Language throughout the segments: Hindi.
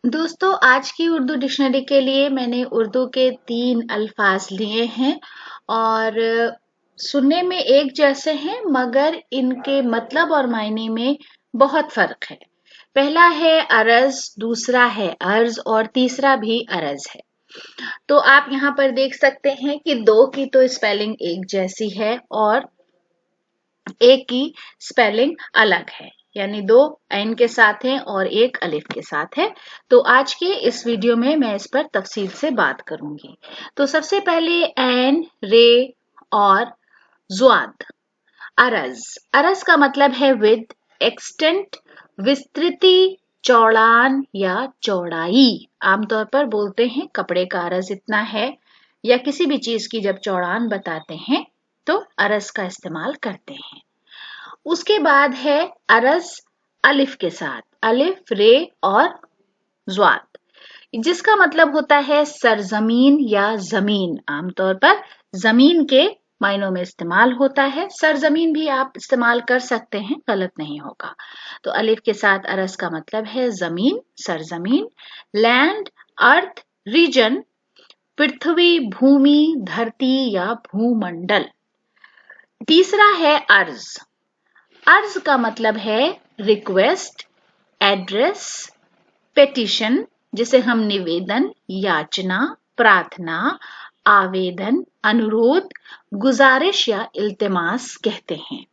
दोस्तों, आज की उर्दू डिक्शनरी के लिए मैंने उर्दू के 3 अल्फाज लिए हैं और सुनने में एक जैसे हैं मगर इनके मतलब और मायने में बहुत फर्क है। पहला है अरज, दूसरा है अर्ज और तीसरा भी अरज है। तो आप यहाँ पर देख सकते हैं कि दो की तो स्पेलिंग एक जैसी है और एक की स्पेलिंग अलग है, यानी दो ऐन के साथ हैं और एक अलिफ के साथ है। तो आज के इस वीडियो में मैं इस पर तफसील से बात करूंगी। तो सबसे पहले ऐन, रे और जुआद। अरज। अरज का मतलब है विद, एक्सटेंट, विस्तृति, चौड़ान या चौड़ाई। आमतौर पर बोलते हैं कपड़े का अरज इतना है, या किसी भी चीज की जब चौड़ान बताते हैं तो अरज का इस्तेमाल करते हैं। उसके बाद है अरज अलिफ के साथ, अलिफ, रे और ज्वाद, जिसका मतलब होता है सरजमीन या जमीन। आमतौर पर जमीन के मायनों में इस्तेमाल होता है, सरजमीन भी आप इस्तेमाल कर सकते हैं, गलत नहीं होगा। तो अलिफ के साथ अरज का मतलब है जमीन, सरजमीन। लैंड, अर्थ, रीजन, पृथ्वी, भूमि, धरती या भूमंडल। तीसरा है अर्ज। अर्ज का मतलब है रिक्वेस्ट, एड्रेस, पेटिशन, जिसे हम निवेदन, याचना, प्रार्थना, आवेदन, अनुरोध, गुजारिश या इल्तिमास कहते हैं।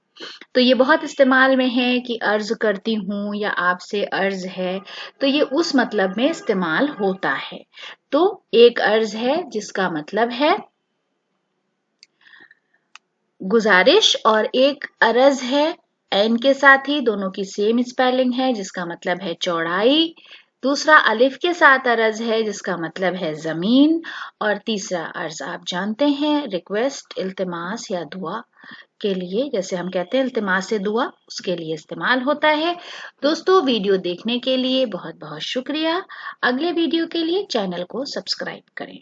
तो ये बहुत इस्तेमाल में है कि अर्ज करती हूँ या आपसे अर्ज है, तो ये उस मतलब में इस्तेमाल होता है। तो एक अर्ज है जिसका मतलब है गुजारिश और एक अरज है एन के साथ ही, दोनों की सेम स्पेलिंग है, जिसका मतलब है चौड़ाई। दूसरा अलिफ के साथ अरज है जिसका मतलब है जमीन। और तीसरा अर्ज आप जानते हैं रिक्वेस्ट, इल्तिमास या दुआ के लिए, जैसे हम कहते हैं इल्तिमास से दुआ, उसके लिए इस्तेमाल होता है। दोस्तों, वीडियो देखने के लिए बहुत बहुत शुक्रिया। अगले वीडियो के लिए चैनल को सब्सक्राइब करें।